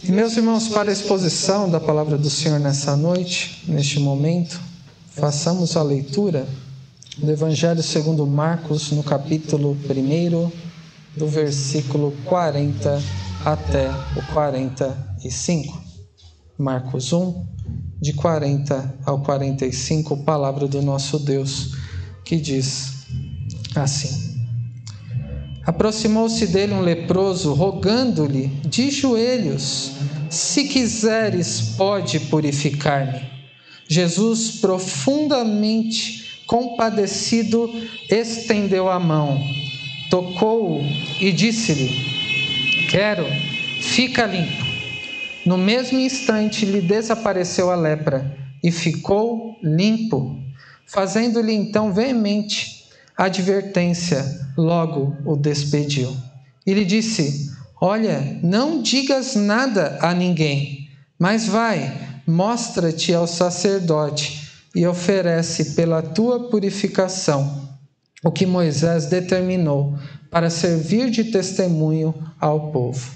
E meus irmãos, para a exposição da palavra do Senhor nessa noite, neste momento, façamos a leitura do Evangelho segundo Marcos, no capítulo 1, do versículo 40 até o 45. Marcos 1, de 40 ao 45, palavra do nosso Deus, que diz assim: Aproximou-se dele um leproso, rogando-lhe de joelhos: se quiseres, pode purificar-me. Jesus, profundamente compadecido, estendeu a mão, tocou-o e disse-lhe: quero, fica limpo. No mesmo instante lhe desapareceu a lepra e ficou limpo. Fazendo-lhe então veemente advertência, logo o despediu. E lhe disse: olha, não digas nada a ninguém, mas vai, mostra-te ao sacerdote e oferece pela tua purificação o que Moisés determinou para servir de testemunho ao povo.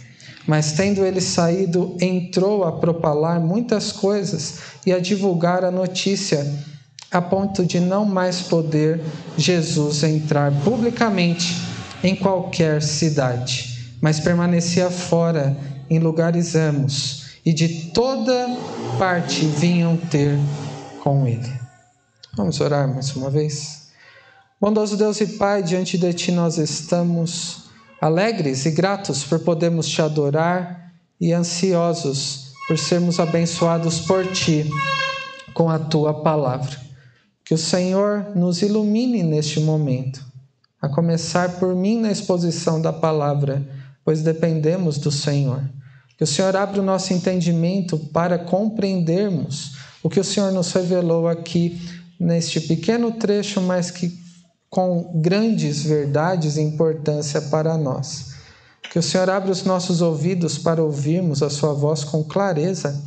Mas tendo ele saído, entrou a propalar muitas coisas e a divulgar a notícia, a ponto de não mais poder Jesus entrar publicamente em qualquer cidade, mas permanecia fora em lugares ermos, e de toda parte vinham ter com ele. Vamos orar mais uma vez? Bondoso Deus e Pai, diante de Ti nós estamos alegres e gratos por podermos Te adorar e ansiosos por sermos abençoados por Ti com a Tua palavra. Que o Senhor nos ilumine neste momento, a começar por mim na exposição da palavra, pois dependemos do Senhor. Que o Senhor abra o nosso entendimento para compreendermos o que o Senhor nos revelou aqui neste pequeno trecho, mas que com grandes verdades e importância para nós. Que o Senhor abra os nossos ouvidos para ouvirmos a Sua voz com clareza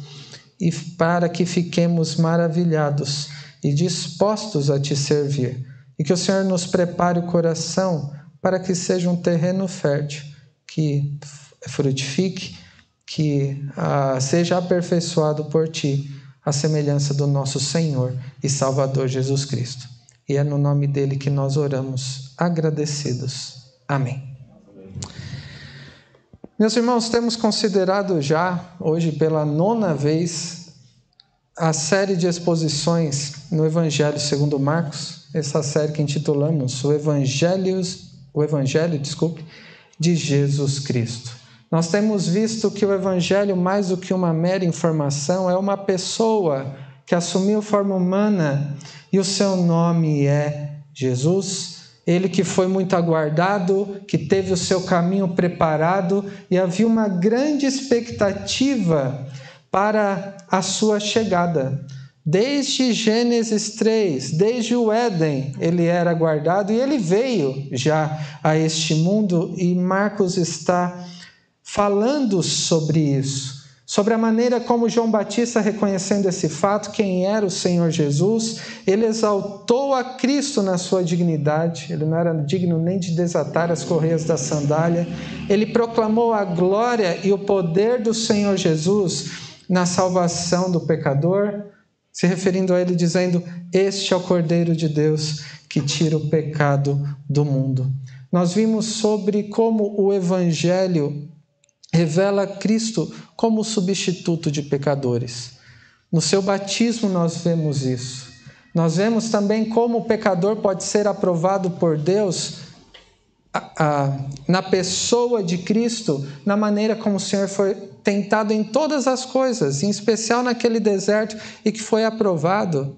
e para que fiquemos maravilhados e dispostos a Te servir. E que o Senhor nos prepare o coração para que seja um terreno fértil, que frutifique, que seja aperfeiçoado por Ti, a semelhança do nosso Senhor e Salvador Jesus Cristo. E é no nome dele que nós oramos, agradecidos. Amém. Meus irmãos, temos considerado já, hoje pela 9ª vez, a série de exposições no Evangelho segundo Marcos, essa série que intitulamos o Evangelho de Jesus Cristo. Nós temos visto que o Evangelho, mais do que uma mera informação, é uma pessoa que assumiu forma humana e o seu nome é Jesus. Ele que foi muito aguardado, que teve o seu caminho preparado e havia uma grande expectativa para a sua chegada. Desde Gênesis 3, desde o Éden, ele era aguardado e ele veio já a este mundo, e Marcos está falando sobre isso, sobre a maneira como João Batista, reconhecendo esse fato, quem era o Senhor Jesus, ele exaltou a Cristo na sua dignidade, ele não era digno nem de desatar as correias da sandália, ele proclamou a glória e o poder do Senhor Jesus na salvação do pecador, se referindo a ele dizendo: este é o Cordeiro de Deus que tira o pecado do mundo. Nós vimos sobre como o Evangelho revela Cristo como substituto de pecadores. No seu batismo nós vemos isso. Nós vemos também como o pecador pode ser aprovado por Deus na pessoa de Cristo, na maneira como o Senhor foi tentado em todas as coisas, em especial naquele deserto, e que foi aprovado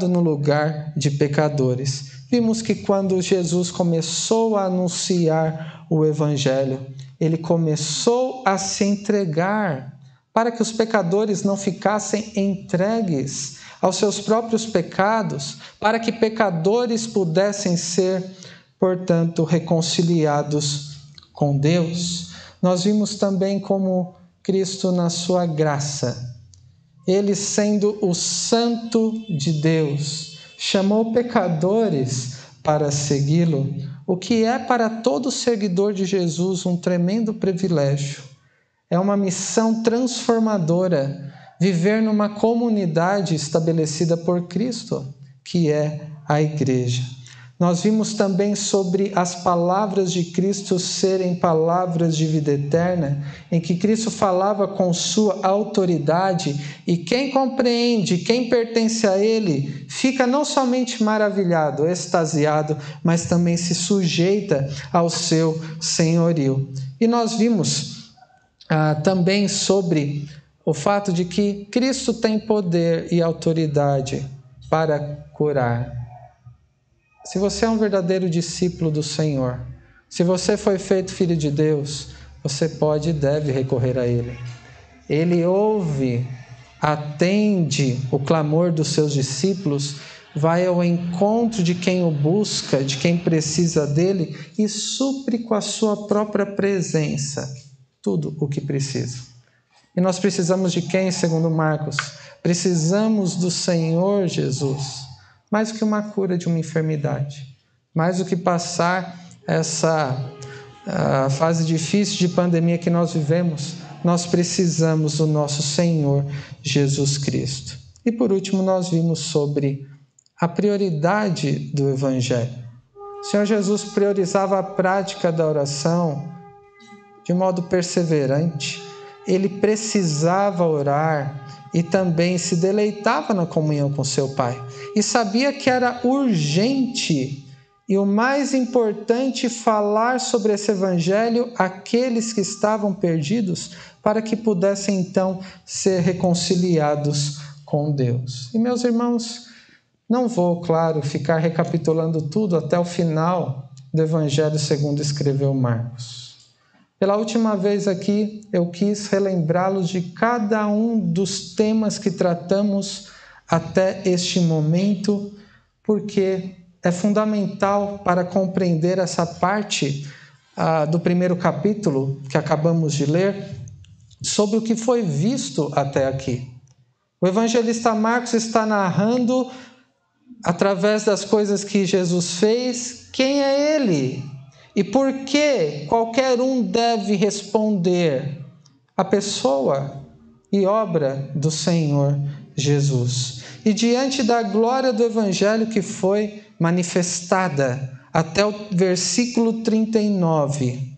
no lugar de pecadores. Vimos que quando Jesus começou a anunciar o Evangelho, ele começou a se entregar para que os pecadores não ficassem entregues aos seus próprios pecados, para que pecadores pudessem ser, portanto, reconciliados com Deus. Nós vimos também como Cristo, na sua graça, ele sendo o Santo de Deus, chamou pecadores para segui-lo, o que é para todo seguidor de Jesus um tremendo privilégio. É uma missão transformadora, viver numa comunidade estabelecida por Cristo, que é a igreja. Nós vimos também sobre as palavras de Cristo serem palavras de vida eterna, em que Cristo falava com sua autoridade, e quem compreende, quem pertence a Ele, fica não somente maravilhado, extasiado, mas também se sujeita ao seu senhorio. E nós vimos também sobre o fato de que Cristo tem poder e autoridade para curar. Se você é um verdadeiro discípulo do Senhor, se você foi feito filho de Deus, você pode e deve recorrer a Ele. Ele ouve, atende o clamor dos seus discípulos, vai ao encontro de quem o busca, de quem precisa dele e supre com a sua própria presença tudo o que precisa. E nós precisamos de quem, segundo Marcos? Precisamos do Senhor Jesus. Mais do que uma cura de uma enfermidade, mais do que passar essa fase difícil de pandemia que nós vivemos, nós precisamos do nosso Senhor Jesus Cristo. E por último, nós vimos sobre a prioridade do Evangelho. O Senhor Jesus priorizava a prática da oração de modo perseverante. Ele precisava orar e também se deleitava na comunhão com seu Pai. E sabia que era urgente e o mais importante falar sobre esse Evangelho àqueles que estavam perdidos, para que pudessem então ser reconciliados com Deus. E meus irmãos, não vou, claro, ficar recapitulando tudo até o final do Evangelho segundo escreveu Marcos. Pela última vez aqui, eu quis relembrá-los de cada um dos temas que tratamos até este momento, porque é fundamental para compreender essa parte do primeiro capítulo que acabamos de ler, sobre o que foi visto até aqui. O evangelista Marcos está narrando, através das coisas que Jesus fez, quem é Ele. E por que qualquer um deve responder? A pessoa e obra do Senhor Jesus. E diante da glória do Evangelho que foi manifestada até o versículo 39,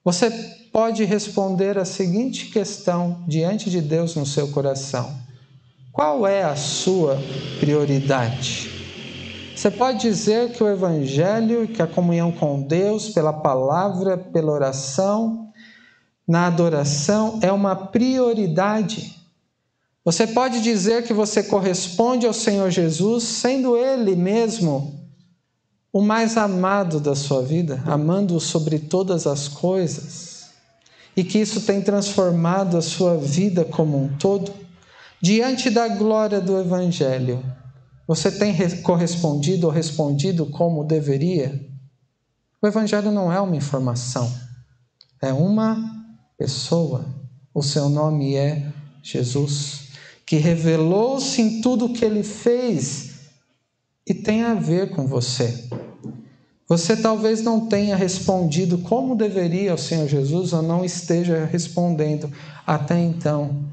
você pode responder a seguinte questão diante de Deus no seu coração: qual é a sua prioridade? Você pode dizer que o Evangelho, que a comunhão com Deus, pela palavra, pela oração, na adoração, é uma prioridade. Você pode dizer que você corresponde ao Senhor Jesus, sendo Ele mesmo o mais amado da sua vida, amando-o sobre todas as coisas, e que isso tem transformado a sua vida como um todo. Diante da glória do Evangelho, você tem correspondido ou respondido como deveria? O Evangelho não é uma informação, é uma pessoa. O seu nome é Jesus, que revelou-se em tudo o que Ele fez e tem a ver com você. Você talvez não tenha respondido como deveria ao Senhor Jesus, ou não esteja respondendo até então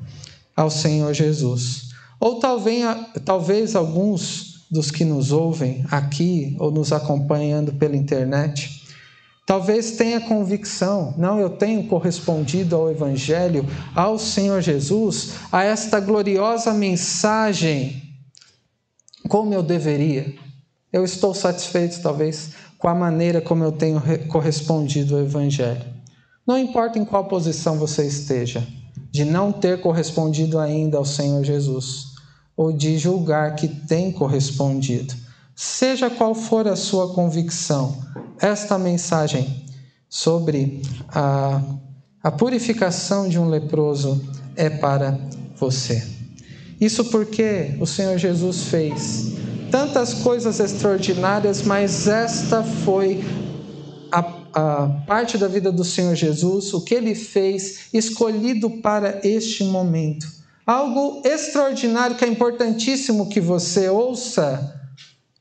ao Senhor Jesus. Ou talvez alguns dos que nos ouvem aqui ou nos acompanhando pela internet, talvez tenha convicção: não, eu tenho correspondido ao Evangelho, ao Senhor Jesus, a esta gloriosa mensagem, como eu deveria. Eu estou satisfeito, talvez, com a maneira como eu tenho correspondido ao Evangelho. Não importa em qual posição você esteja, de não ter correspondido ainda ao Senhor Jesus, ou de julgar que tem correspondido. Seja qual for a sua convicção, esta mensagem sobre a purificação de um leproso é para você. Isso porque o Senhor Jesus fez tantas coisas extraordinárias, mas esta foi a parte da vida do Senhor Jesus, o que Ele fez, escolhido para este momento. Algo extraordinário que é importantíssimo que você ouça,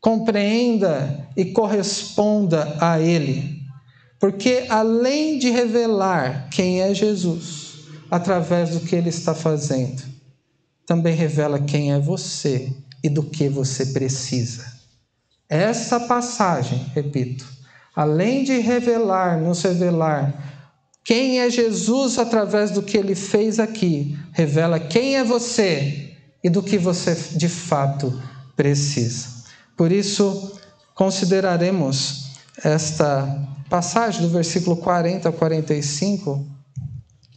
compreenda e corresponda a Ele. Porque além de revelar quem é Jesus, através do que ele está fazendo, também revela quem é você e do que você precisa. Essa passagem, repito, além de nos revelar quem é Jesus através do que ele fez aqui, revela quem é você e do que você de fato precisa. Por isso, consideraremos esta passagem do versículo 40 a 45,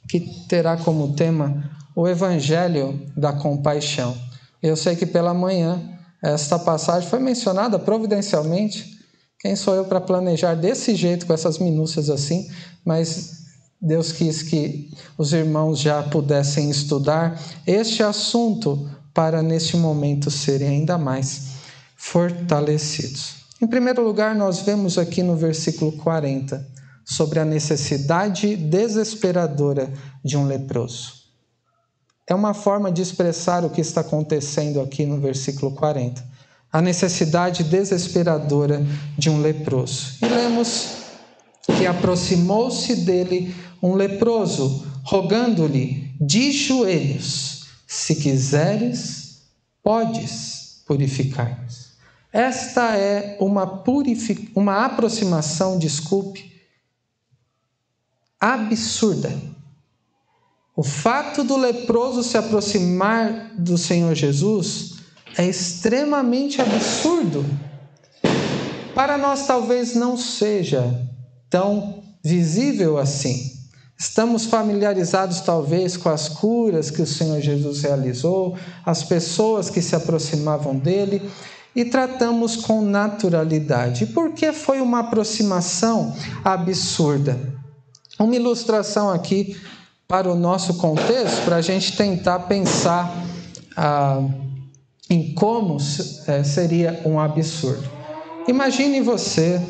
que terá como tema o Evangelho da Compaixão. Eu sei que pela manhã esta passagem foi mencionada providencialmente. Quem sou eu para planejar desse jeito, com essas minúcias assim, mas Deus quis que os irmãos já pudessem estudar este assunto para, neste momento, serem ainda mais fortalecidos. Em primeiro lugar, nós vemos aqui no versículo 40 sobre a necessidade desesperadora de um leproso. É uma forma de expressar o que está acontecendo aqui no versículo 40. A necessidade desesperadora de um leproso. E lemos que aproximou-se dele um leproso, rogando-lhe de joelhos: se quiseres, podes purificar-me. Esta é uma aproximação, absurda. O fato do leproso se aproximar do Senhor Jesus é extremamente absurdo. Para nós talvez não seja tão visível assim. Estamos familiarizados talvez com as curas que o Senhor Jesus realizou, as pessoas que se aproximavam dele, e tratamos com naturalidade. E por que foi uma aproximação absurda? Uma ilustração aqui para o nosso contexto, para a gente tentar pensar em como seria um absurdo. Imagine você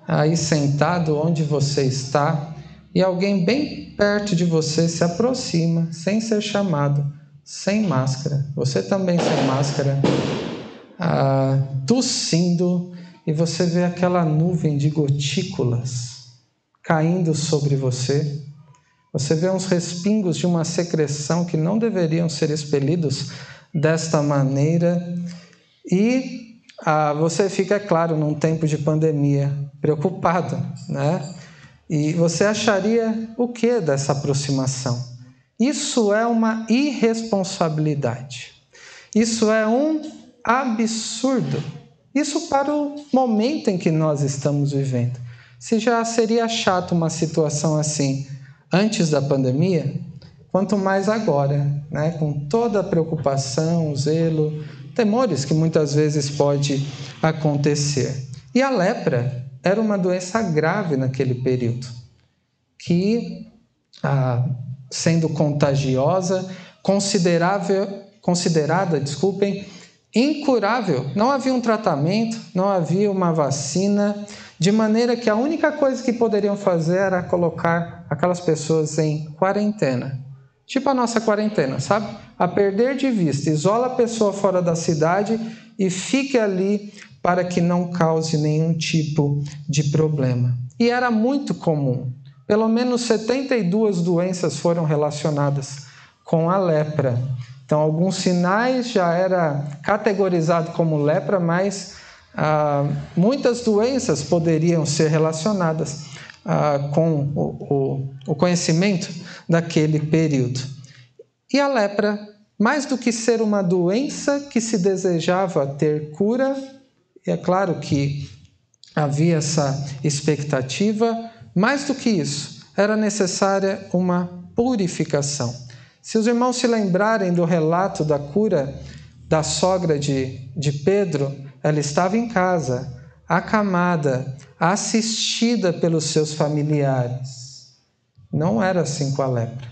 aí sentado onde você está e alguém bem perto de você se aproxima, sem ser chamado, sem máscara, você também sem máscara, tossindo, e você vê aquela nuvem de gotículas caindo sobre você. Você vê uns respingos de uma secreção que não deveriam ser expelidos desta maneira. E você fica, claro, num tempo de pandemia, preocupado, né? E você acharia o que dessa aproximação? Isso é uma irresponsabilidade. Isso é um absurdo. Isso para o momento em que nós estamos vivendo. Se já seria chato uma situação assim antes da pandemia, quanto mais agora, né? Com toda a preocupação, zelo, temores que muitas vezes pode acontecer. E a lepra era uma doença grave naquele período, que, sendo contagiosa, considerada, incurável. Não havia um tratamento, não havia uma vacina, de maneira que a única coisa que poderiam fazer era colocar aquelas pessoas em quarentena. Tipo a nossa quarentena, sabe? A perder de vista, isola a pessoa fora da cidade e fique ali para que não cause nenhum tipo de problema. E era muito comum. Pelo menos 72 doenças foram relacionadas com a lepra. Então, alguns sinais já era categorizado como lepra, mas muitas doenças poderiam ser relacionadas com o conhecimento daquele período. E a lepra, mais do que ser uma doença que se desejava ter cura, e é claro que havia essa expectativa, mais do que isso, era necessária uma purificação. Se os irmãos se lembrarem do relato da cura da sogra de Pedro, ela estava em casa, acamada, assistida pelos seus familiares. Não era assim com a lepra.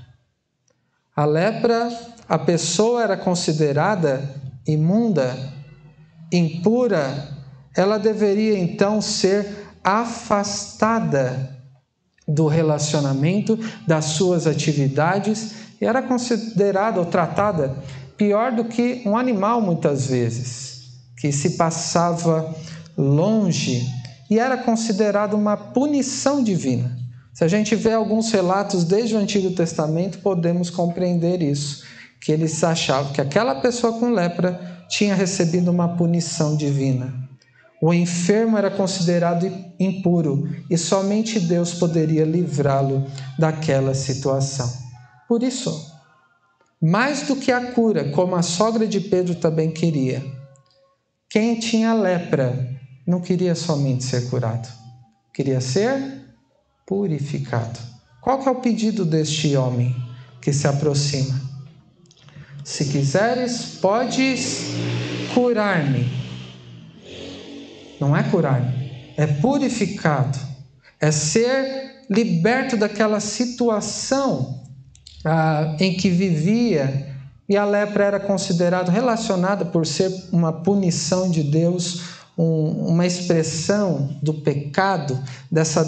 A lepra, a pessoa era considerada imunda, impura, ela deveria então ser afastada do relacionamento, das suas atividades, e era considerada ou tratada pior do que um animal muitas vezes, que se passava longe, e era considerada uma punição divina. Se a gente vê alguns relatos desde o Antigo Testamento, podemos compreender isso, que eles achavam que aquela pessoa com lepra tinha recebido uma punição divina. O enfermo era considerado impuro e somente Deus poderia livrá-lo daquela situação. Por isso, mais do que a cura, como a sogra de Pedro também queria, quem tinha lepra não queria somente ser curado, queria ser purificado. Qual que é o pedido deste homem que se aproxima? Se quiseres, podes curar-me. Não é curar-me, é purificado, é ser liberto daquela situação em que vivia. E a lepra era considerada, relacionada por ser uma punição de Deus, uma expressão do pecado, dessa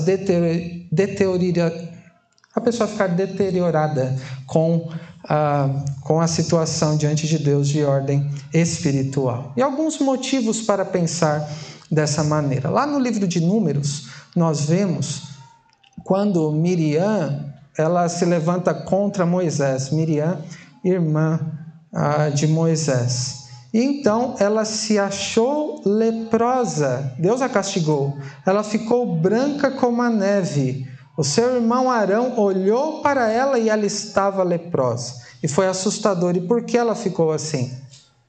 a pessoa ficar deteriorada com a situação diante de Deus de ordem espiritual. E alguns motivos para pensar dessa maneira. Lá no livro de Números, nós vemos quando Miriam ela se levanta contra Moisés, Miriam, irmã de Moisés. E então ela se achou leprosa, Deus a castigou, ela ficou branca como a neve. O seu irmão Arão olhou para ela e ela estava leprosa. E foi assustador. E por que ela ficou assim?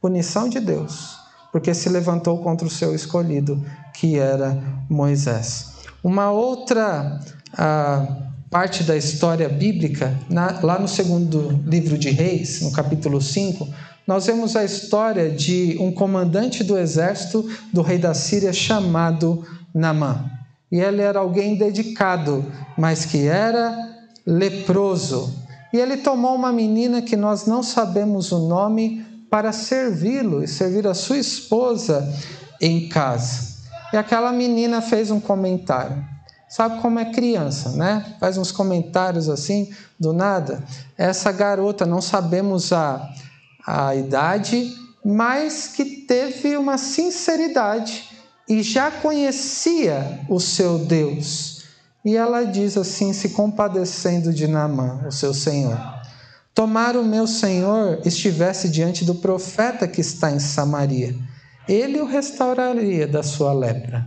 Punição de Deus, porque se levantou contra o seu escolhido, que era Moisés. Uma outra parte da história bíblica, lá no segundo livro de Reis, no capítulo 5, nós vemos a história de um comandante do exército do rei da Síria chamado Naamã. E ele era alguém dedicado, mas que era leproso. E ele tomou uma menina que nós não sabemos o nome para servi-lo e servir a sua esposa em casa. E aquela menina fez um comentário. Sabe como é criança, né? Faz uns comentários assim, do nada. Essa garota, não sabemos a idade, mas que teve uma sinceridade e já conhecia o seu Deus. E ela diz assim, se compadecendo de Naamã, o seu senhor: tomara o meu senhor estivesse diante do profeta que está em Samaria, ele o restauraria da sua lepra.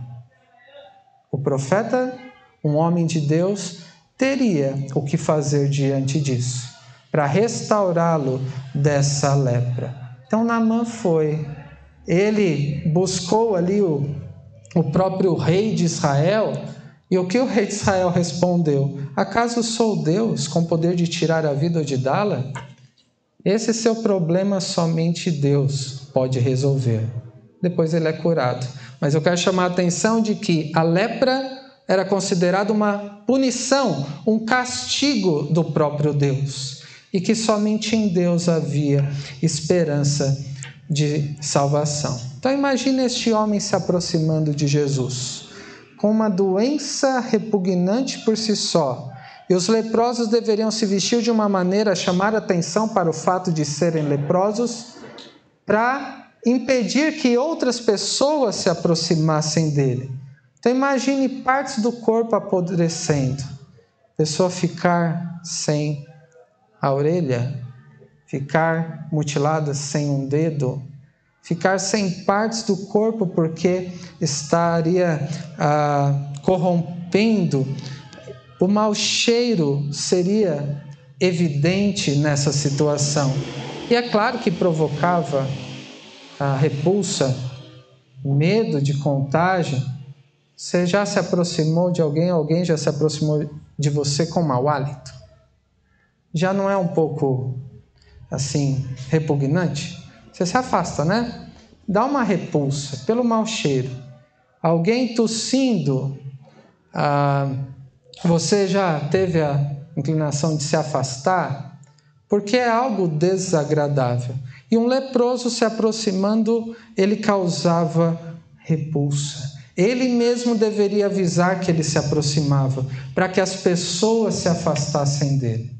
O profeta, um homem de Deus, teria o que fazer diante disso, para restaurá-lo dessa lepra. Então Naamã foi, ele buscou ali o próprio rei de Israel, e o que o rei de Israel respondeu? Acaso sou Deus com poder de tirar a vida ou de dá-la? Esse seu problema somente Deus pode resolver. Depois ele é curado. Mas eu quero chamar a atenção de que a lepra era considerada uma punição, um castigo do próprio Deus, e que somente em Deus havia esperança de salvação. Então imagine este homem se aproximando de Jesus, com uma doença repugnante por si só, e os leprosos deveriam se vestir de uma maneira a chamar atenção para o fato de serem leprosos, para impedir que outras pessoas se aproximassem dele. Então imagine partes do corpo apodrecendo, a pessoa ficar sem a orelha, ficar mutilada sem um dedo, ficar sem partes do corpo porque estaria corrompendo. O mau cheiro seria evidente nessa situação. E é claro que provocava a repulsa, medo de contágio. Você já se aproximou de alguém, alguém já se aproximou de você com mau hálito? Já não é um pouco assim repugnante? Você se afasta, né? Dá uma repulsa pelo mau cheiro. Alguém tossindo, você já teve a inclinação de se afastar? Porque é algo desagradável. E um leproso se aproximando, ele causava repulsa. Ele mesmo deveria avisar que ele se aproximava, para que as pessoas se afastassem dele.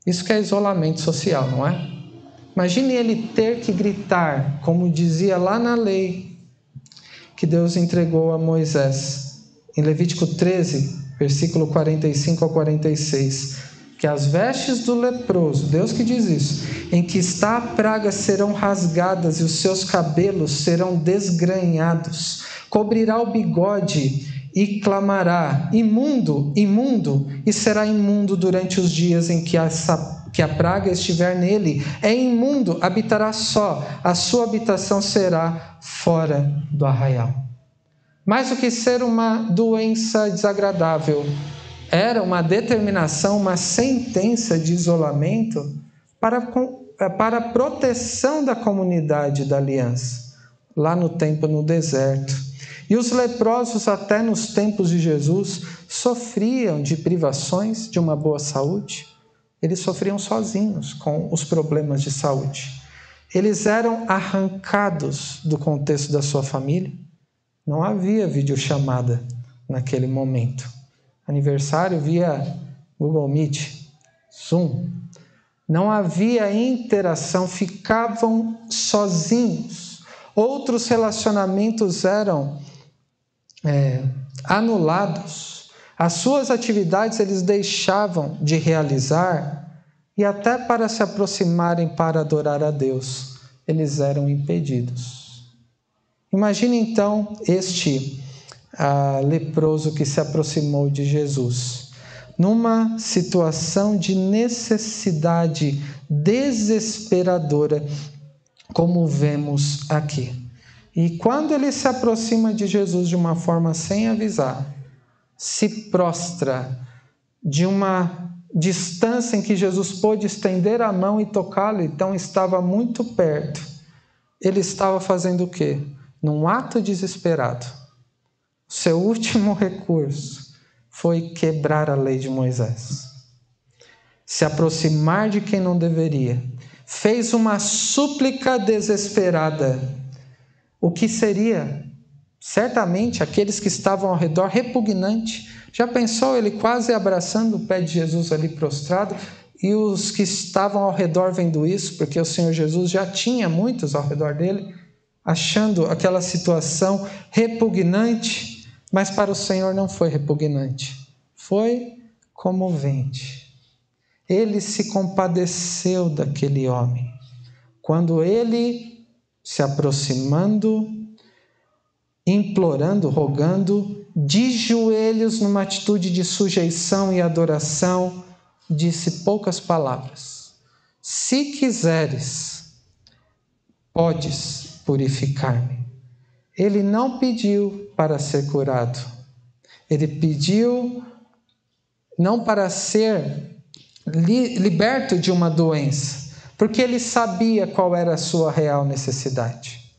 Isso que é isolamento social, não é? Imagine ele ter que gritar, como dizia lá na lei que Deus entregou a Moisés. Em Levítico 13, versículo 45 ao 46, que as vestes do leproso, Deus que diz isso, em que está a praga serão rasgadas e os seus cabelos serão desgrenhados, cobrirá o bigode e clamará: imundo, imundo, e será imundo durante os dias em que a praga estiver nele. É imundo, habitará só, a sua habitação será fora do arraial. Mais do que ser uma doença desagradável, era uma determinação, uma sentença de isolamento para a proteção da comunidade da aliança, lá no tempo no deserto. E os leprosos, até nos tempos de Jesus, sofriam de privações de uma boa saúde. Eles sofriam sozinhos com os problemas de saúde. Eles eram arrancados do contexto da sua família. Não havia videochamada naquele momento. Aniversário via Google Meet, Zoom. Não havia interação, ficavam sozinhos. Outros relacionamentos eram anulados. As suas atividades eles deixavam de realizar e até para se aproximarem para adorar a Deus, eles eram impedidos. Imagine então este leproso que se aproximou de Jesus, numa situação de necessidade desesperadora, como vemos aqui. E quando ele se aproxima de Jesus de uma forma sem avisar, se prostra de uma distância em que Jesus pôde estender a mão e tocá-lo, então estava muito perto. Ele estava fazendo o quê? Num ato desesperado. Seu último recurso foi quebrar a lei de Moisés. Se aproximar de quem não deveria. Fez uma súplica desesperada. O que seria, certamente, aqueles que estavam ao redor, repugnante. Já pensou ele quase abraçando o pé de Jesus ali prostrado? E os que estavam ao redor vendo isso, porque o Senhor Jesus já tinha muitos ao redor dele, achando aquela situação repugnante, mas para o Senhor não foi repugnante, foi comovente. Ele se compadeceu daquele homem, quando ele, se aproximando, implorando, rogando, de joelhos numa atitude de sujeição e adoração, disse poucas palavras: se quiseres, podes purificar-me. Ele não pediu para ser curado. Ele pediu não para ser liberto de uma doença, porque ele sabia qual era a sua real necessidade.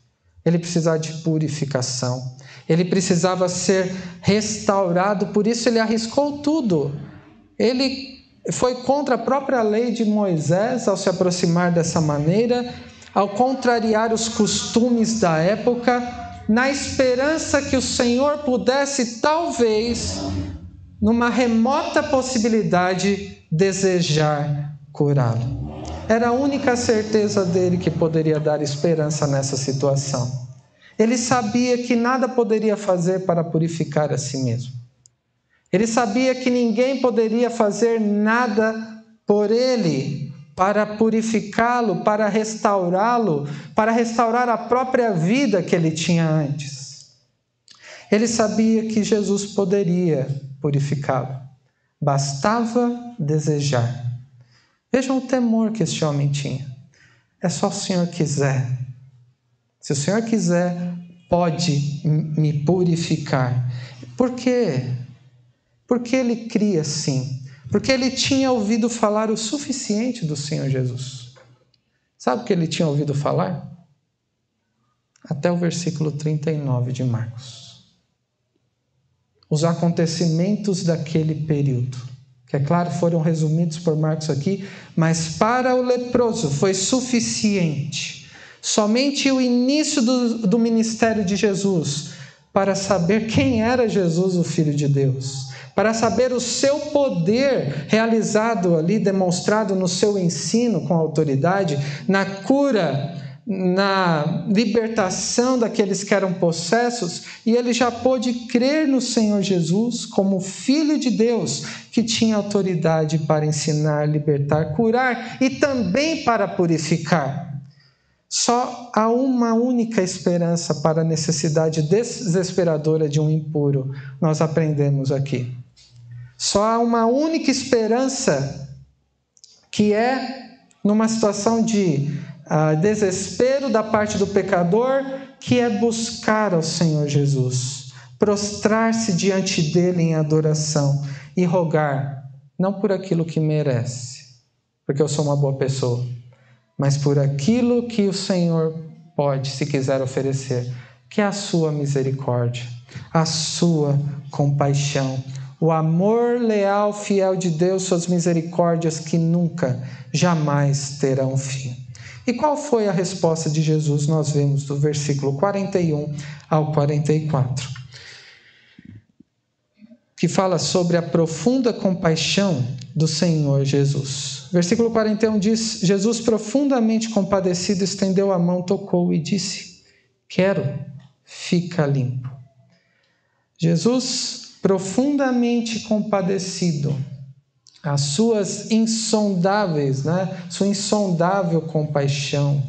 Ele precisava de purificação. Ele precisava ser restaurado, por isso ele arriscou tudo. Ele foi contra a própria lei de Moisés ao se aproximar dessa maneira, ao contrariar os costumes da época, na esperança que o Senhor pudesse, talvez, numa remota possibilidade, desejar curá-lo. Era a única certeza dele que poderia dar esperança nessa situação. Ele sabia que nada poderia fazer para purificar a si mesmo. Ele sabia que ninguém poderia fazer nada por ele, para purificá-lo, para restaurá-lo, para restaurar a própria vida que ele tinha antes. Ele sabia que Jesus poderia purificá-lo. Bastava desejar. Vejam o temor que este homem tinha. É só o Senhor quiser. Se o Senhor quiser, pode me purificar. Por quê? Porque ele cria sim. Porque ele tinha ouvido falar o suficiente do Senhor Jesus. Sabe o que ele tinha ouvido falar? Até o versículo 39 de Marcos. Os acontecimentos daquele período, que é claro foram resumidos por Marcos aqui, mas para o leproso foi suficiente. Somente o início do ministério de Jesus, para saber quem era Jesus, o Filho de Deus. Para saber o seu poder realizado ali, demonstrado no seu ensino com autoridade, na cura na libertação daqueles que eram possessos, e ele já pôde crer no Senhor Jesus como Filho de Deus, que tinha autoridade para ensinar, libertar, curar e também para purificar. Só há uma única esperança para a necessidade desesperadora de um impuro, nós aprendemos aqui. Só há uma única esperança, que é numa situação de desespero da parte do pecador, que é buscar ao Senhor Jesus, prostrar-se diante dele em adoração e rogar, não por aquilo que merece, porque eu sou uma boa pessoa, mas por aquilo que o Senhor pode, se quiser oferecer, que é a sua misericórdia, a sua compaixão, o amor leal, fiel de Deus, suas misericórdias que nunca, jamais terão fim. E qual foi a resposta de Jesus? Nós vemos do versículo 41 ao 44, que fala sobre a profunda compaixão do Senhor Jesus. Versículo 41 diz: Jesus, profundamente compadecido, estendeu a mão, tocou e disse: quero, fica limpo. Jesus, profundamente compadecido, as suas insondáveis, sua insondável compaixão,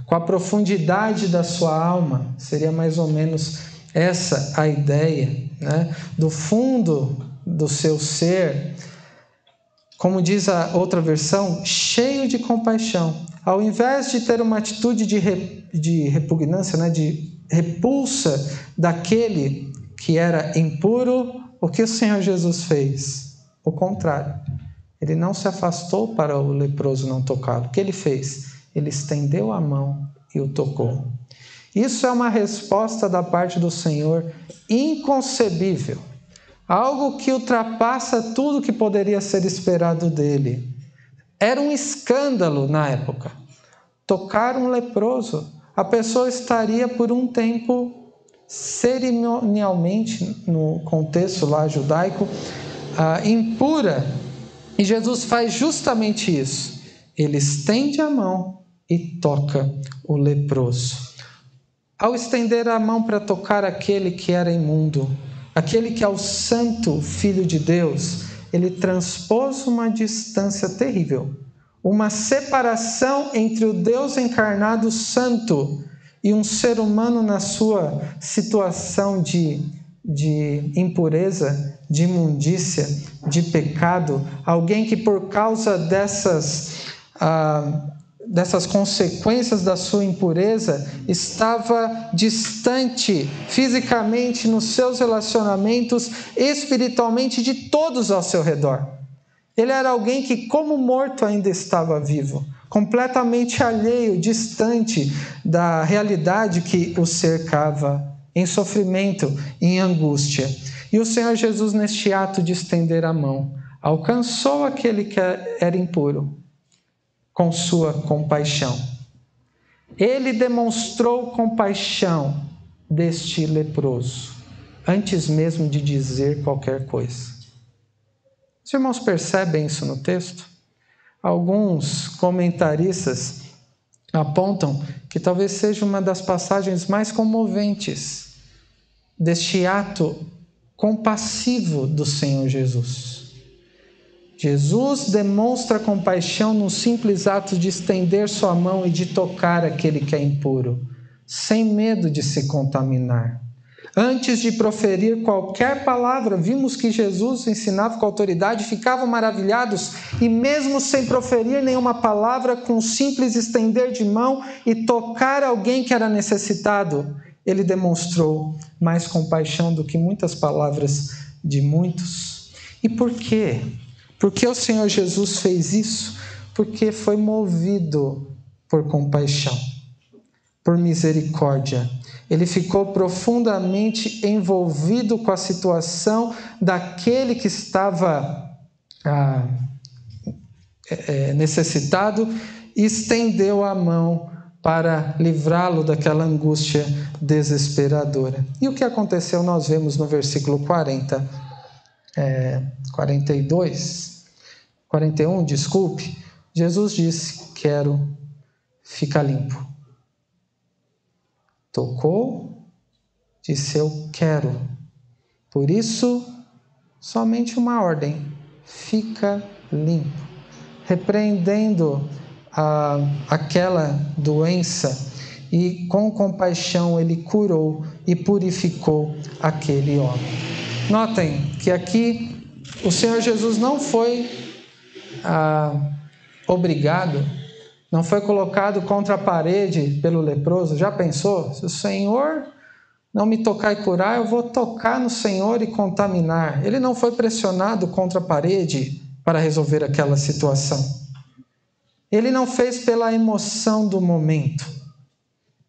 com a profundidade da sua alma, seria mais ou menos essa a ideia, do fundo do seu ser, como diz a outra versão, cheio de compaixão. Ao invés de ter uma atitude de repugnância, de repulsa daquele que era impuro, o que o Senhor Jesus fez? O contrário. Ele não se afastou para o leproso não tocá-lo. O que ele fez? Ele estendeu a mão e o tocou. Isso é uma resposta da parte do Senhor inconcebível. Algo que ultrapassa tudo que poderia ser esperado dele. Era um escândalo na época. Tocar um leproso. A pessoa estaria por um tempo cerimonialmente, no contexto lá judaico, impura. E Jesus faz justamente isso. Ele estende a mão e toca o leproso. Ao estender a mão para tocar aquele que era imundo, aquele que é o santo Filho de Deus, ele transpôs uma distância terrível, uma separação entre o Deus encarnado santo e um ser humano na sua situação de impureza, de imundícia, de pecado, alguém que por causa dessas consequências da sua impureza estava distante fisicamente nos seus relacionamentos, espiritualmente de todos ao seu redor. Ele era alguém que, como morto, ainda estava vivo, completamente alheio, distante da realidade que o cercava, em sofrimento, em angústia. E o Senhor Jesus, neste ato de estender a mão, alcançou aquele que era impuro com sua compaixão. Ele demonstrou compaixão deste leproso, antes mesmo de dizer qualquer coisa. Os irmãos percebem isso no texto? Alguns comentaristas apontam que talvez seja uma das passagens mais comoventes deste ato compassivo do Senhor Jesus. Jesus demonstra compaixão no simples ato de estender sua mão e de tocar aquele que é impuro, sem medo de se contaminar. Antes de proferir qualquer palavra, vimos que Jesus ensinava com autoridade, ficavam maravilhados, e mesmo sem proferir nenhuma palavra, com o simples estender de mão e tocar alguém que era necessitado, ele demonstrou mais compaixão do que muitas palavras de muitos. E por quê? Por que o Senhor Jesus fez isso? Porque foi movido por compaixão, por misericórdia. Ele ficou profundamente envolvido com a situação daquele que estava necessitado e estendeu a mão para livrá-lo daquela angústia desesperadora. E o que aconteceu nós vemos no versículo 41, Jesus disse: quero, fica limpo. Tocou, disse: eu quero. Por isso, somente uma ordem: fica limpo. Repreendendo aquela doença, e com compaixão ele curou e purificou aquele homem. Notem que aqui o Senhor Jesus não foi obrigado, não foi colocado contra a parede pelo leproso. Já pensou? Se o Senhor não me tocar e curar, eu vou tocar no Senhor e contaminar. Ele não foi pressionado contra a parede para resolver aquela situação. Ele não fez pela emoção do momento.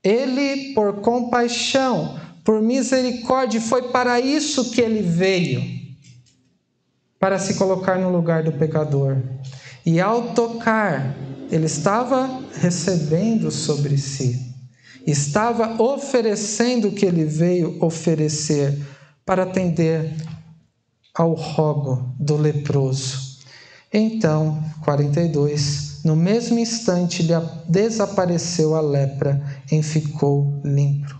Ele, por compaixão, por misericórdia, foi para isso que ele veio, para se colocar no lugar do pecador. E ao tocar, ele estava recebendo sobre si, estava oferecendo o que ele veio oferecer para atender ao rogo do leproso. Então, 42, no mesmo instante lhe desapareceu a lepra e ficou limpo.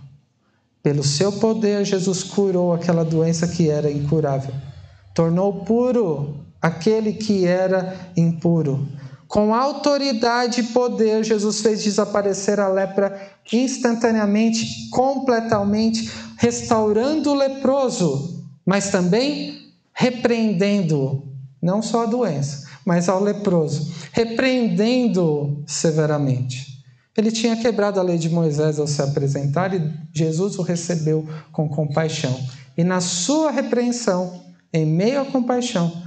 Pelo seu poder, Jesus curou aquela doença que era incurável. Tornou puro aquele que era impuro. Com autoridade e poder, Jesus fez desaparecer a lepra instantaneamente, completamente, restaurando o leproso, mas também repreendendo, não só a doença, mas ao leproso, repreendendo-o severamente. Ele tinha quebrado a lei de Moisés ao se apresentar e Jesus o recebeu com compaixão. E na sua repreensão, em meio à compaixão,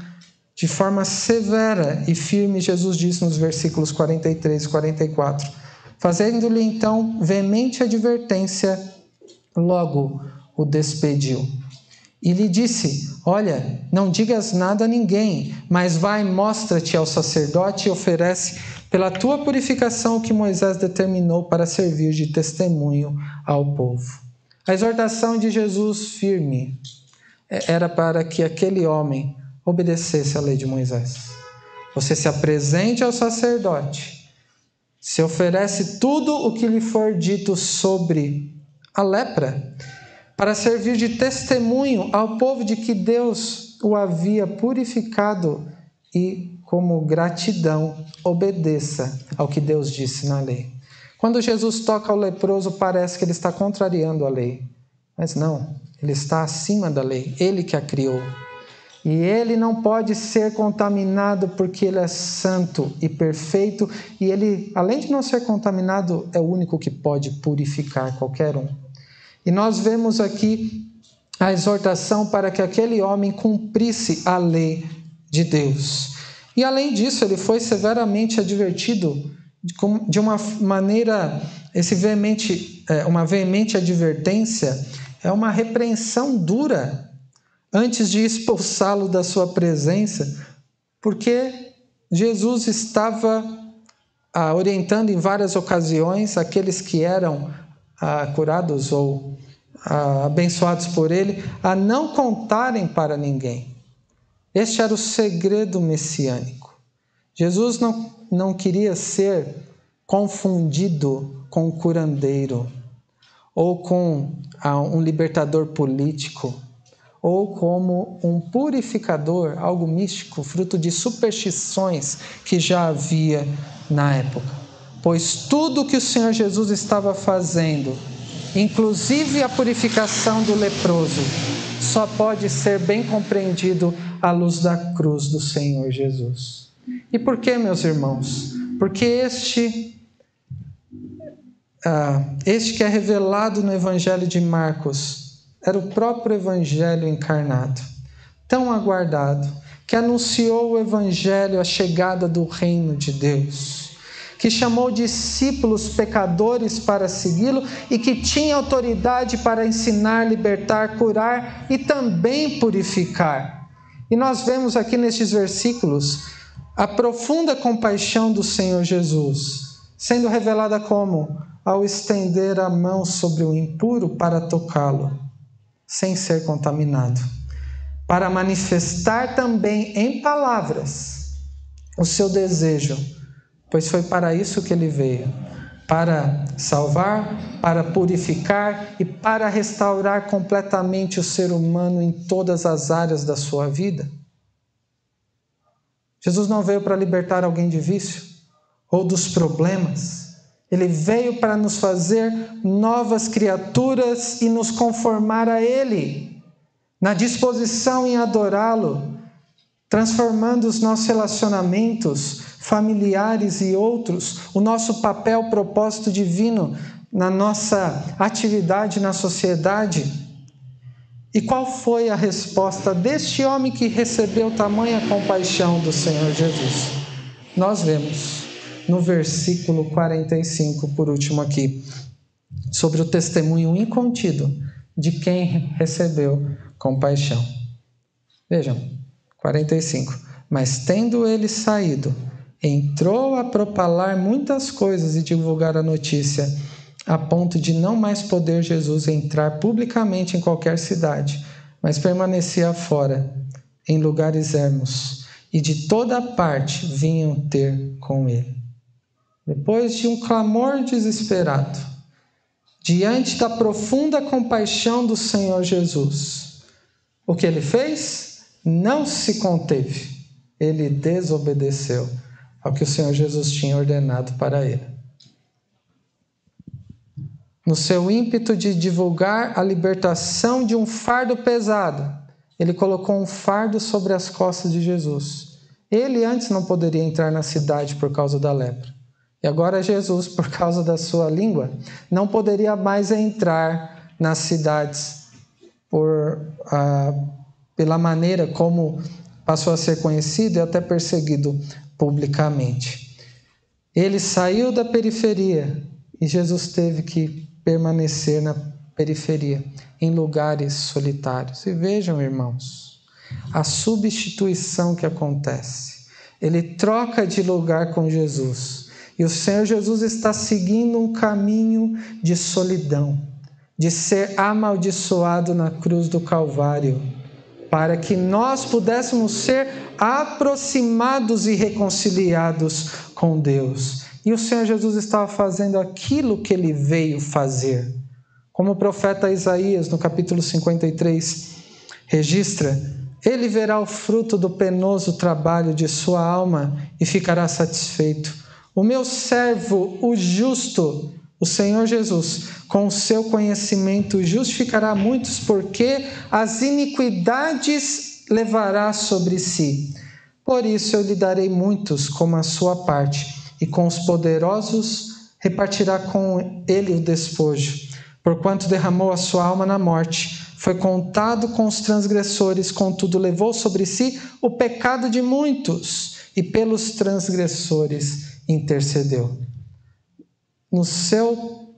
de forma severa e firme, Jesus disse nos versículos 43 e 44, fazendo-lhe então veemente advertência, logo o despediu. E lhe disse: olha, não digas nada a ninguém, mas vai, mostra-te ao sacerdote e oferece pela tua purificação o que Moisés determinou para servir de testemunho ao povo. A exortação de Jesus firme era para que aquele homem obedecesse à lei de Moisés. Você se apresente ao sacerdote, se oferece tudo o que lhe for dito sobre a lepra, para servir de testemunho ao povo de que Deus o havia purificado e, como gratidão, obedeça ao que Deus disse na lei. Quando Jesus toca o leproso, parece que ele está contrariando a lei. Mas não, ele está acima da lei, ele que a criou. E ele não pode ser contaminado porque ele é santo e perfeito. E ele, além de não ser contaminado, é o único que pode purificar qualquer um. E nós vemos aqui a exortação para que aquele homem cumprisse a lei de Deus. E além disso, ele foi severamente advertido de uma maneira, uma veemente advertência, é uma repreensão dura, antes de expulsá-lo da sua presença, porque Jesus estava orientando em várias ocasiões aqueles que eram curados ou abençoados por ele, a não contarem para ninguém. Este era o segredo messiânico. Jesus não queria ser confundido com um curandeiro, ou com um libertador político, ou como um purificador, algo místico, fruto de superstições que já havia na época. Pois tudo o que o Senhor Jesus estava fazendo, inclusive a purificação do leproso, só pode ser bem compreendido à luz da cruz do Senhor Jesus. E por que, meus irmãos? Porque este que é revelado no Evangelho de Marcos era o próprio Evangelho encarnado, tão aguardado, que anunciou o Evangelho, a chegada do reino de Deus, que chamou discípulos pecadores para segui-lo e que tinha autoridade para ensinar, libertar, curar e também purificar. E nós vemos aqui nestes versículos a profunda compaixão do Senhor Jesus, sendo revelada como? Ao estender a mão sobre o impuro para tocá-lo, sem ser contaminado, para manifestar também em palavras o seu desejo, pois foi para isso que ele veio, para salvar, para purificar e para restaurar completamente o ser humano em todas as áreas da sua vida. Jesus não veio para libertar alguém de vício ou dos problemas. Ele veio para nos fazer novas criaturas e nos conformar a Ele, na disposição em adorá-lo, transformando os nossos relacionamentos familiares e outros, o nosso papel, propósito divino na nossa atividade na sociedade. E qual foi a resposta deste homem que recebeu tamanha compaixão do Senhor Jesus? Nós vemos no versículo 45, por último aqui, sobre o testemunho incontido de quem recebeu compaixão. Vejam, 45. Mas tendo ele saído, entrou a propalar muitas coisas e divulgar a notícia, a ponto de não mais poder Jesus entrar publicamente em qualquer cidade, mas permanecia fora, em lugares ermos, e de toda parte vinham ter com ele. Depois de um clamor desesperado, diante da profunda compaixão do Senhor Jesus, o que ele fez? Não se conteve. Ele desobedeceu ao que o Senhor Jesus tinha ordenado para ele. No seu ímpeto de divulgar a libertação de um fardo pesado, ele colocou um fardo sobre as costas de Jesus. Ele antes não poderia entrar na cidade por causa da lepra. E agora Jesus, por causa da sua língua, não poderia mais entrar nas cidades pela maneira como passou a ser conhecido e até perseguido publicamente. Ele saiu da periferia e Jesus teve que permanecer na periferia, em lugares solitários. E vejam, irmãos, a substituição que acontece. Ele troca de lugar com Jesus. E o Senhor Jesus está seguindo um caminho de solidão, de ser amaldiçoado na cruz do Calvário, para que nós pudéssemos ser aproximados e reconciliados com Deus. E o Senhor Jesus estava fazendo aquilo que ele veio fazer. Como o profeta Isaías, no capítulo 53, registra: ele verá o fruto do penoso trabalho de sua alma e ficará satisfeito. O meu servo, o justo, o Senhor Jesus, com o seu conhecimento justificará muitos, porque as iniquidades levará sobre si. Por isso eu lhe darei muitos como a sua parte, e com os poderosos repartirá com ele o despojo. Porquanto derramou a sua alma na morte, foi contado com os transgressores, contudo levou sobre si o pecado de muitos, e pelos transgressores intercedeu. No seu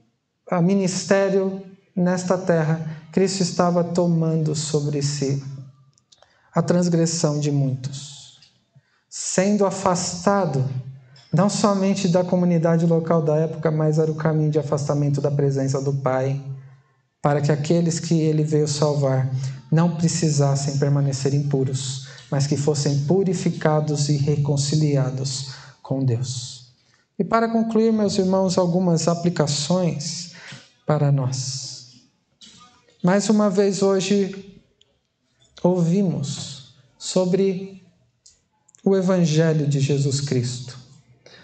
ministério nesta terra, Cristo estava tomando sobre si a transgressão de muitos, sendo afastado não somente da comunidade local da época, mas era o caminho de afastamento da presença do Pai, para que aqueles que ele veio salvar não precisassem permanecer impuros, mas que fossem purificados e reconciliados com Deus. E para concluir, meus irmãos, algumas aplicações para nós. Mais uma vez hoje ouvimos sobre o Evangelho de Jesus Cristo,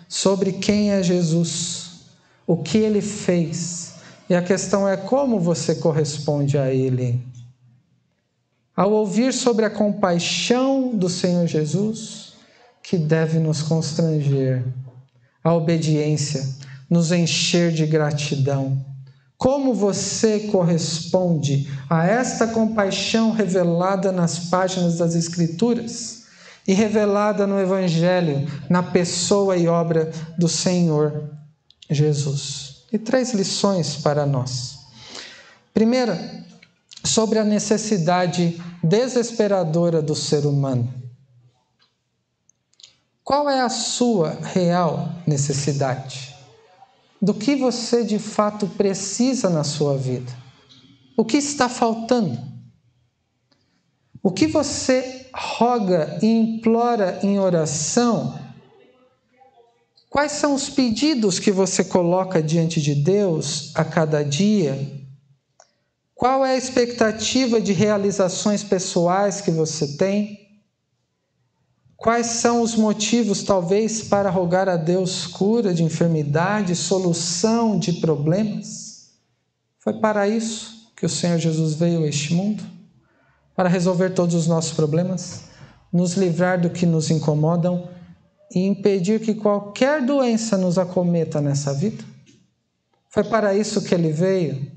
sobre quem é Jesus, o que ele fez, e a questão é como você corresponde a ele. Ao ouvir sobre a compaixão do Senhor Jesus, que deve nos constranger, a obediência, nos encher de gratidão. Como você corresponde a esta compaixão revelada nas páginas das Escrituras e revelada no Evangelho, na pessoa e obra do Senhor Jesus? E 3 lições para nós. Primeira, sobre a necessidade desesperadora do ser humano. Qual é a sua real necessidade? Do que você de fato precisa na sua vida? O que está faltando? O que você roga e implora em oração Quais são os pedidos que você coloca diante de Deus a cada dia? Qual é a expectativa de realizações pessoais que você tem? Quais são os motivos, talvez, para rogar a Deus cura de enfermidade, solução de problemas? Foi para isso que o Senhor Jesus veio a este mundo? Para resolver todos os nossos problemas, nos livrar do que nos incomodam e impedir que qualquer doença nos acometa nessa vida? Foi para isso que Ele veio?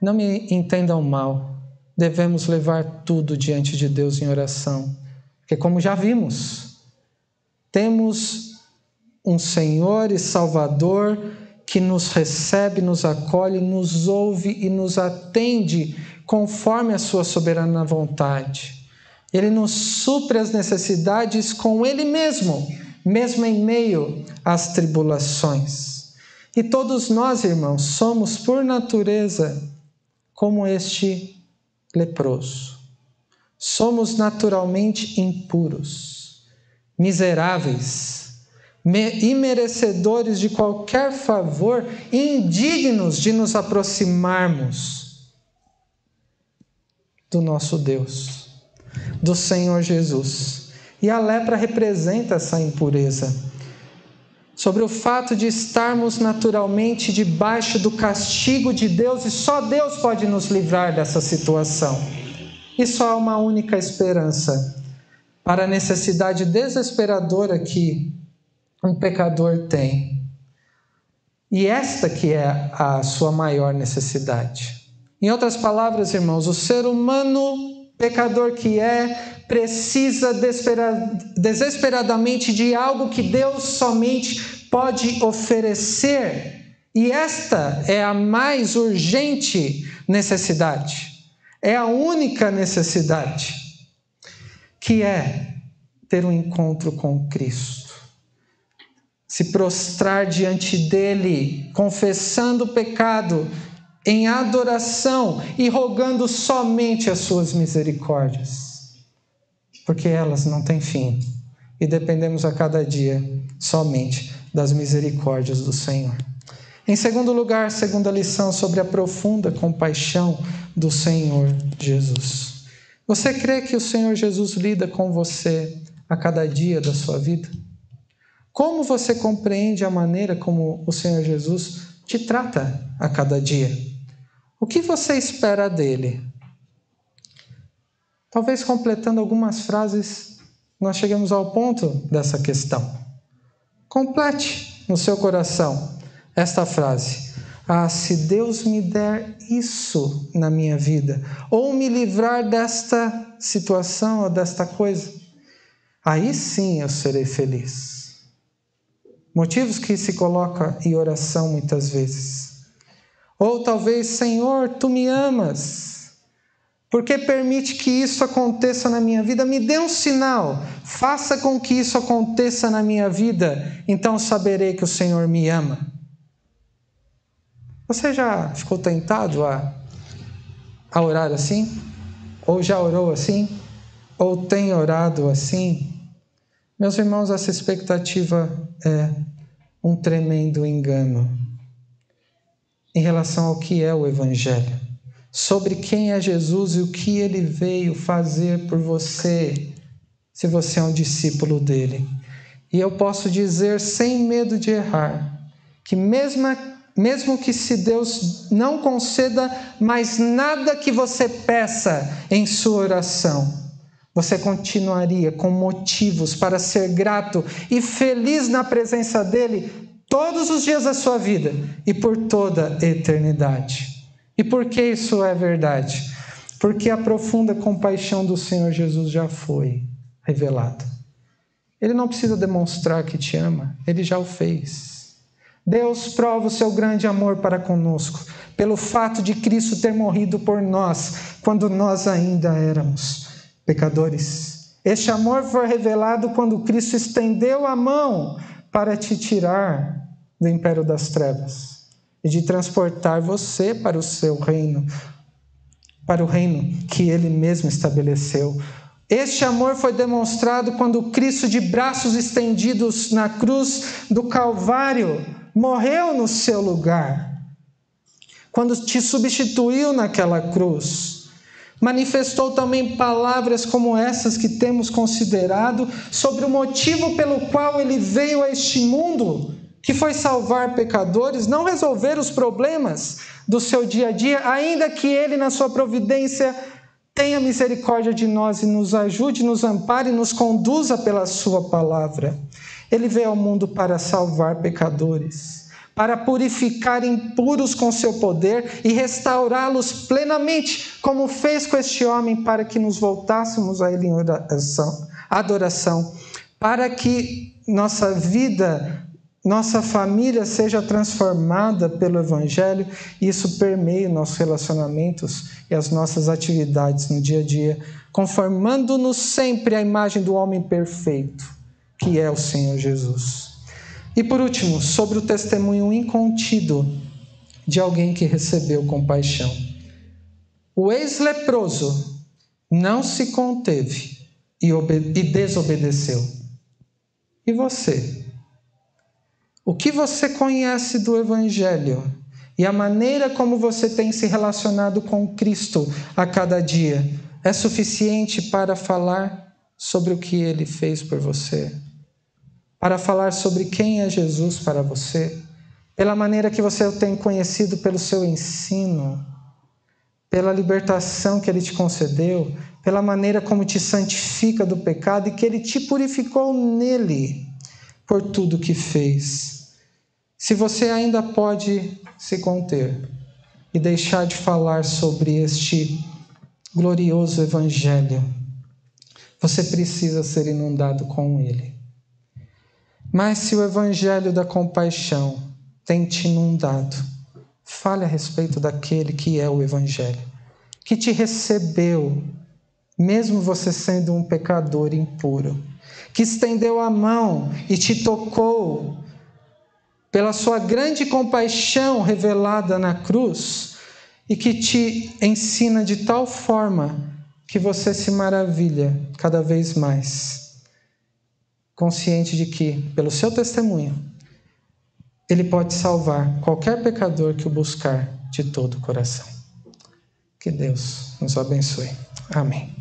Não me entendam mal, devemos levar tudo diante de Deus em oração. Porque como já vimos, temos um Senhor e Salvador que nos recebe, nos acolhe, nos ouve e nos atende conforme a sua soberana vontade. Ele nos supre as necessidades com Ele mesmo em meio às tribulações. E todos nós, irmãos, somos por natureza como este leproso. Somos naturalmente impuros, miseráveis, imerecedores de qualquer favor, indignos de nos aproximarmos do nosso Deus, do Senhor Jesus. E a lepra representa essa impureza. Sobre o fato de estarmos naturalmente debaixo do castigo de Deus, e só Deus pode nos livrar dessa situação. E só há uma única esperança para a necessidade desesperadora que um pecador tem. E esta que é a sua maior necessidade. Em outras palavras, irmãos, o ser humano pecador que precisa desesperadamente de algo que Deus somente pode oferecer. E esta é a mais urgente necessidade. É a única necessidade, que é ter um encontro com Cristo. Se prostrar diante dele, confessando o pecado, em adoração e rogando somente as suas misericórdias. Porque elas não têm fim. E dependemos a cada dia somente das misericórdias do Senhor. Em segundo lugar, segunda lição sobre a profunda compaixão do Senhor Jesus. Você crê que o Senhor Jesus lida com você a cada dia da sua vida? Como você compreende a maneira como o Senhor Jesus te trata a cada dia? O que você espera dele? Talvez completando algumas frases, nós chegamos ao ponto dessa questão. Complete no seu coração esta frase: ah, se Deus me der isso na minha vida, ou me livrar desta situação ou desta coisa, aí sim eu serei feliz. Motivos que se coloca em oração muitas vezes. Ou talvez: Senhor, Tu me amas, por que permite que isso aconteça na minha vida? Me dê um sinal, faça com que isso aconteça na minha vida, então saberei que o Senhor me ama. Você já ficou tentado a orar assim? Ou já orou assim? Ou tem orado assim? Meus irmãos, essa expectativa é um tremendo engano em relação ao que é o Evangelho, sobre quem é Jesus e o que Ele veio fazer por você, se você é um discípulo dEle. E eu posso dizer, sem medo de errar, que mesmo que se Deus não conceda mais nada que você peça em sua oração, você continuaria com motivos para ser grato e feliz na presença dEle todos os dias da sua vida e por toda a eternidade. E por que isso é verdade? Porque a profunda compaixão do Senhor Jesus já foi revelada. Ele não precisa demonstrar que te ama, Ele já o fez. Deus prova o seu grande amor para conosco, pelo fato de Cristo ter morrido por nós, quando nós ainda éramos pecadores. Este amor foi revelado quando Cristo estendeu a mão para te tirar do império das trevas e de transportar você para o seu reino, para o reino que Ele mesmo estabeleceu, Este amor foi demonstrado quando Cristo, de braços estendidos na cruz do Calvário, morreu no seu lugar. Quando te substituiu naquela cruz. Manifestou também palavras como essas que temos considerado sobre o motivo pelo qual ele veio a este mundo, que foi salvar pecadores, não resolver os problemas do seu dia a dia, ainda que ele, na sua providência, tenha misericórdia de nós e nos ajude, nos ampare e nos conduza pela sua palavra. Ele veio ao mundo para salvar pecadores, para purificar impuros com seu poder e restaurá-los plenamente, como fez com este homem, para que nos voltássemos a ele em adoração, para que nossa vida, nossa família seja transformada pelo Evangelho e isso permeie nossos relacionamentos e as nossas atividades no dia a dia, conformando-nos sempre à imagem do homem perfeito, que é o Senhor Jesus. E por último, sobre o testemunho incontido de alguém que recebeu compaixão. O ex-leproso não se conteve e desobedeceu. E você? O que você conhece do Evangelho e a maneira como você tem se relacionado com Cristo a cada dia é suficiente para falar sobre o que Ele fez por você? Para falar sobre quem é Jesus para você? Pela maneira que você o tem conhecido, pelo seu ensino, pela libertação que Ele te concedeu, pela maneira como te santifica do pecado e que Ele te purificou nele por tudo que fez. Se você ainda pode se conter e deixar de falar sobre este glorioso Evangelho, você precisa ser inundado com ele. Mas se o Evangelho da compaixão tem te inundado, fale a respeito daquele que é o Evangelho, que te recebeu, mesmo você sendo um pecador impuro, que estendeu a mão e te tocou, pela sua grande compaixão revelada na cruz, e que te ensina de tal forma que você se maravilha cada vez mais, consciente de que, pelo seu testemunho, Ele pode salvar qualquer pecador que o buscar de todo o coração. Que Deus nos abençoe. Amém.